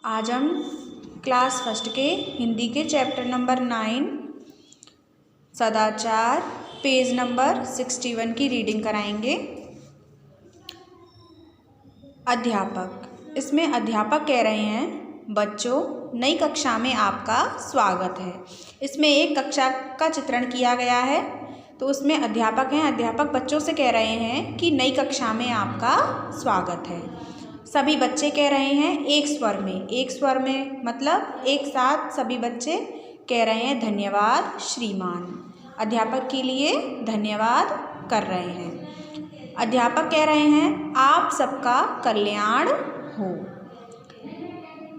आज हम class first के हिंदी के चैप्टर नंबर 9 सदाचार पेज नंबर 61 की रीडिंग कराएंगे। अध्यापक, इसमें अध्यापक कह रहे हैं बच्चों नई कक्षा में आपका स्वागत है। इसमें एक कक्षा का चित्रण किया गया है तो उसमें अध्यापक हैं। अध्यापक बच्चों से कह रहे हैं कि नई कक्षा में आपका स्वागत है। सभी बच्चे कह रहे हैं एक स्वर में मतलब एक साथ सभी बच्चे कह रहे हैं धन्यवाद श्रीमान। अध्यापक के लिए धन्यवाद कर रहे हैं। अध्यापक कह रहे हैं आप सबका कल्याण हो।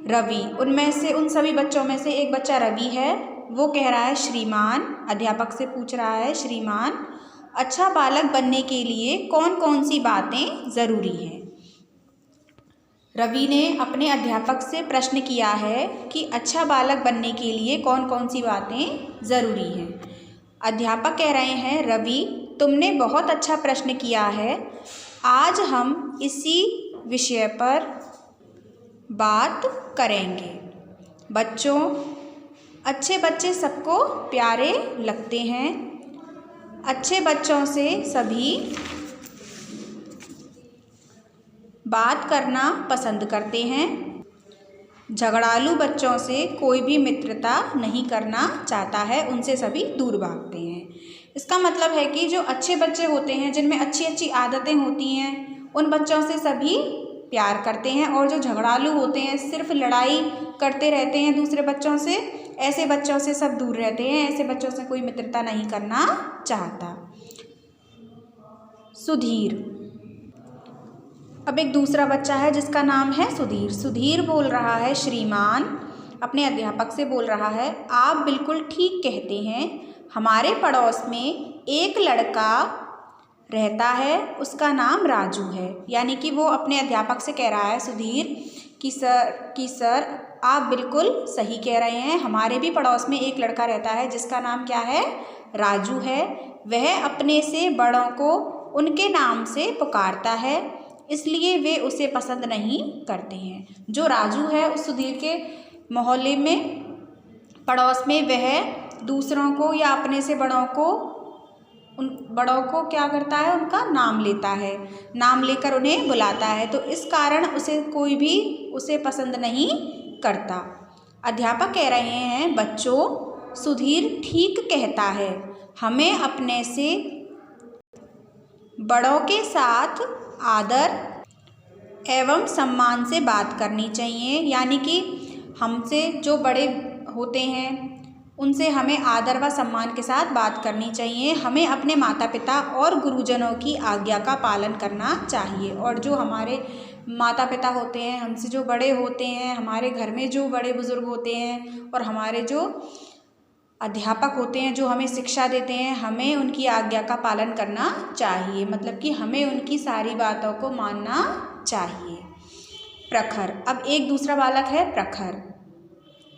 रवि, उन सभी बच्चों में से एक बच्चा रवि है, वो कह रहा है श्रीमान। अध्यापक से पूछ रहा है श्रीमान अच्छा बालक बनने के लिए कौन कौन सी बातें ज़रूरी हैं। रवि ने अपने अध्यापक से प्रश्न किया है कि अच्छा बालक बनने के लिए कौन कौन सी बातें ज़रूरी हैं। अध्यापक कह रहे हैं रवि तुमने बहुत अच्छा प्रश्न किया है, आज हम इसी विषय पर बात करेंगे। बच्चों, अच्छे बच्चे सबको प्यारे लगते हैं। अच्छे बच्चों से सभी बात करना पसंद करते हैं। झगड़ालू बच्चों से कोई भी मित्रता नहीं करना चाहता है, उनसे सभी दूर भागते हैं। इसका मतलब है कि जो अच्छे बच्चे होते हैं, जिनमें अच्छी अच्छी आदतें होती हैं, उन बच्चों से सभी प्यार करते हैं। और जो झगड़ालू होते हैं, सिर्फ लड़ाई करते रहते हैं दूसरे बच्चों से, ऐसे बच्चों से सब दूर रहते हैं। ऐसे बच्चों से कोई मित्रता नहीं करना चाहता। सुधीर, अब एक दूसरा बच्चा है जिसका नाम है सुधीर। सुधीर बोल रहा है श्रीमान, अपने अध्यापक से बोल रहा है आप बिल्कुल ठीक कहते हैं। हमारे पड़ोस में एक लड़का रहता है, उसका नाम राजू है। यानी कि वो अपने अध्यापक से कह रहा है सुधीर कि सर आप बिल्कुल सही कह रहे हैं। हमारे भी पड़ोस में एक लड़का रहता है जिसका नाम क्या है, राजू है। वह अपने से बड़ों को उनके नाम से पुकारता है, इसलिए वे उसे पसंद नहीं करते हैं। जो राजू है उस सुधीर के मोहल्ले में, पड़ोस में, वह दूसरों को या अपने से उन बड़ों को क्या करता है, उनका नाम लेता है, नाम लेकर उन्हें बुलाता है। तो इस कारण कोई भी उसे पसंद नहीं करता। अध्यापक कह रहे हैं बच्चों सुधीर ठीक कहता है, हमें अपने से बड़ों के साथ आदर एवं सम्मान से बात करनी चाहिए। यानी कि हमसे जो बड़े होते हैं उनसे हमें आदर व सम्मान के साथ बात करनी चाहिए। हमें अपने माता पिता और गुरुजनों की आज्ञा का पालन करना चाहिए। और जो हमारे माता पिता होते हैं, हमसे जो बड़े होते हैं, हमारे घर में जो बड़े बुजुर्ग होते हैं और हमारे जो अध्यापक होते हैं जो हमें शिक्षा देते हैं, हमें उनकी आज्ञा का पालन करना चाहिए। मतलब कि हमें उनकी सारी बातों को मानना चाहिए। प्रखर, अब एक दूसरा बालक है प्रखर।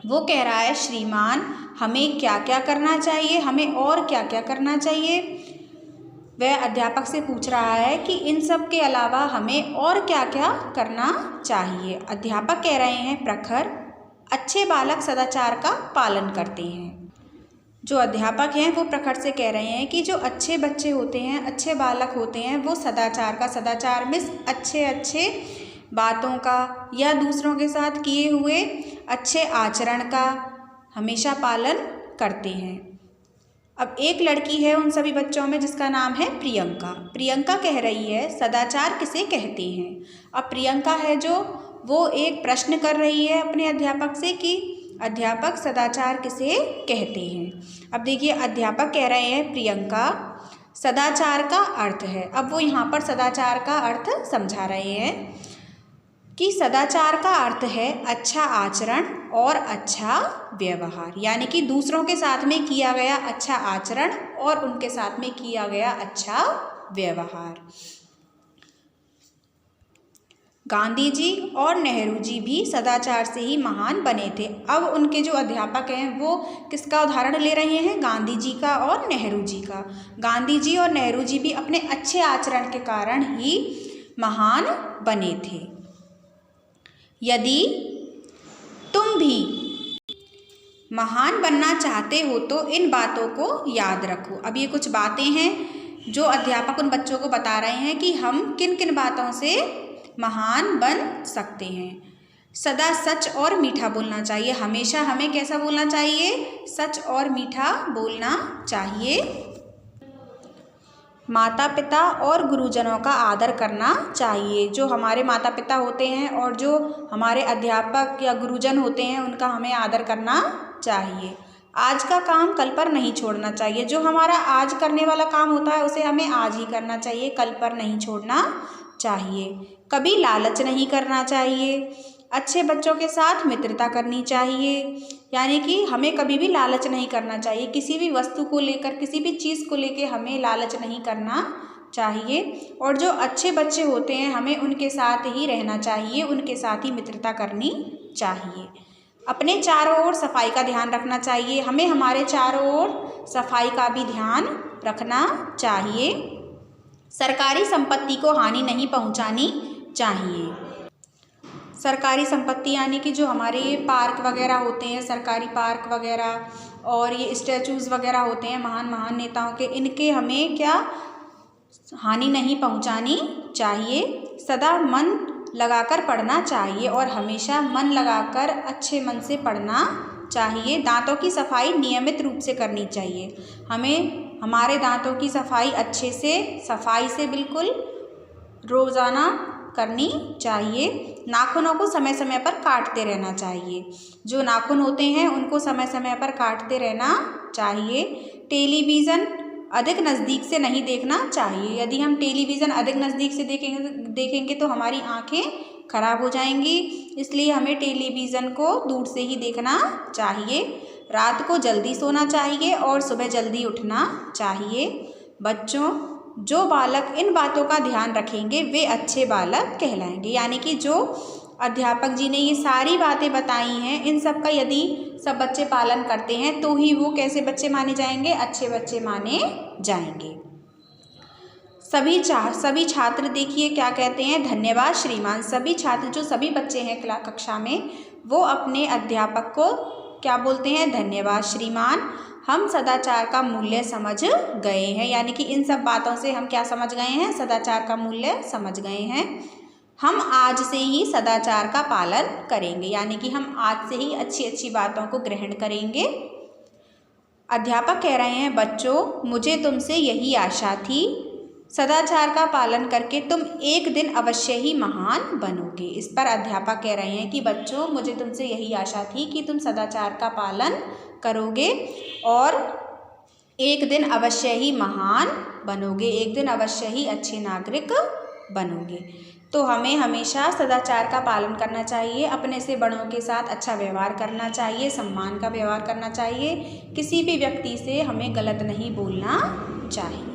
वो कह रहा है श्रीमान हमें क्या क्या करना चाहिए, हमें और क्या क्या करना चाहिए। वह अध्यापक से पूछ रहा है कि इन सब के अलावा हमें और क्या क्या करना चाहिए। अध्यापक कह रहे हैं प्रखर अच्छे बालक सदाचार का पालन करते हैं। जो अध्यापक हैं वो प्रखर से कह रहे हैं कि जो अच्छे बच्चे होते हैं, अच्छे बालक होते हैं, वो सदाचार में अच्छे बातों का या दूसरों के साथ किए हुए अच्छे आचरण का हमेशा पालन करते हैं। अब एक लड़की है उन सभी बच्चों में जिसका नाम है प्रियंका। प्रियंका कह रही है सदाचार किसे कहते हैं। अब प्रियंका है जो वो एक प्रश्न कर रही है अपने अध्यापक से कि अध्यापक सदाचार किसे कहते हैं। अब देखिए अध्यापक कह रहे हैं प्रियंका सदाचार का अर्थ है। अब वो यहाँ पर सदाचार का अर्थ समझा रहे हैं कि सदाचार का अर्थ है अच्छा आचरण और अच्छा व्यवहार। यानी कि दूसरों के साथ में किया गया अच्छा आचरण और उनके साथ में किया गया अच्छा व्यवहार। गांधी जी और नेहरू जी भी सदाचार से ही महान बने थे। अब उनके जो अध्यापक हैं वो किसका उदाहरण ले रहे हैं, गांधी जी का और नेहरू जी का। गांधी जी और नेहरू जी भी अपने अच्छे आचरण के कारण ही महान बने थे। यदि महान बनना चाहते हो तो इन बातों को याद रखो। अब ये कुछ बातें हैं जो अध्यापक उन बच्चों को बता रहे हैं कि हम किन किन बातों से महान बन सकते हैं। सदा सच और मीठा बोलना चाहिए। हमेशा हमें कैसा बोलना चाहिए? सच और मीठा बोलना चाहिए। माता पिता और गुरुजनों का आदर करना चाहिए। जो हमारे माता पिता होते हैं और जो हमारे अध्यापक या गुरुजन होते हैं उनका हमें आदर करना चाहिए। आज का काम कल पर नहीं छोड़ना चाहिए। जो हमारा आज करने वाला काम होता है उसे हमें आज ही करना चाहिए, कल पर नहीं छोड़ना चाहिए। कभी लालच नहीं करना चाहिए। अच्छे बच्चों के साथ मित्रता करनी चाहिए, यानी कि हमें कभी भी लालच नहीं करना चाहिए। किसी भी वस्तु को लेकर, किसी भी चीज़ को लेकर हमें लालच नहीं करना चाहिए। और जो अच्छे बच्चे होते हैं हमें उनके साथ ही रहना चाहिए, उनके साथ ही मित्रता करनी चाहिए। अपने चारों ओर सफाई का ध्यान रखना चाहिए। हमें हमारे चारों ओर सफाई का भी ध्यान रखना चाहिए। सरकारी संपत्ति को हानि नहीं पहुंचानी चाहिए। सरकारी संपत्ति यानी कि जो हमारे पार्क वगैरह होते हैं, सरकारी पार्क वगैरह, और ये स्टैचूज़ वगैरह होते हैं महान महान नेताओं के, इनके हमें क्या हानि नहीं पहुंचानी चाहिए। सदा मन लगाकर पढ़ना चाहिए और हमेशा मन लगाकर अच्छे मन से पढ़ना चाहिए। दांतों की सफाई नियमित रूप से करनी चाहिए। हमें हमारे दांतों की सफाई अच्छे से, सफाई से बिल्कुल रोज़ाना करनी चाहिए। नाखूनों को समय समय पर काटते रहना चाहिए। जो नाखून होते हैं उनको समय समय पर काटते रहना चाहिए। टेलीविज़न अधिक नज़दीक से नहीं देखना चाहिए। यदि हम टेलीविज़न अधिक नज़दीक से देखेंगे तो हमारी आँखें खराब हो जाएंगी, इसलिए हमें टेलीविज़न को दूर से ही देखना चाहिए। रात को जल्दी सोना चाहिए और सुबह जल्दी उठना चाहिए। बच्चों, जो बालक इन बातों का ध्यान रखेंगे वे अच्छे बालक कहलाएंगे। यानी कि जो अध्यापक जी ने ये सारी बातें बताई हैं, इन सब का यदि सब बच्चे पालन करते हैं तो ही वो कैसे बच्चे माने जाएंगे? अच्छे बच्चे माने जाएंगे। सभी छात्र देखिए क्या कहते हैं, धन्यवाद श्रीमान। सभी छात्र, जो सभी बच्चे हैं कक्षा में, वो अपने अध्यापक को क्या बोलते हैं? धन्यवाद श्रीमान। हम सदाचार का मूल्य समझ गए हैं। यानी कि इन सब बातों से हम क्या समझ गए हैं? सदाचार का मूल्य समझ गए हैं। हम आज से ही सदाचार का पालन करेंगे, यानी कि हम आज से ही अच्छी अच्छी बातों को ग्रहण करेंगे। अध्यापक कह रहे हैं, बच्चों मुझे तुमसे यही आशा थी, सदाचार का पालन करके तुम एक दिन अवश्य ही महान बनोगे। इस पर अध्यापक कह रहे हैं कि बच्चों मुझे तुमसे यही आशा थी कि तुम सदाचार का पालन करोगे और एक दिन अवश्य ही महान बनोगे, एक दिन अवश्य ही अच्छे नागरिक बनोगे। तो हमें हमेशा सदाचार का पालन करना चाहिए। अपने से बड़ों के साथ अच्छा व्यवहार करना चाहिए, सम्मान का व्यवहार करना चाहिए। किसी भी व्यक्ति से हमें गलत नहीं बोलना चाहिए।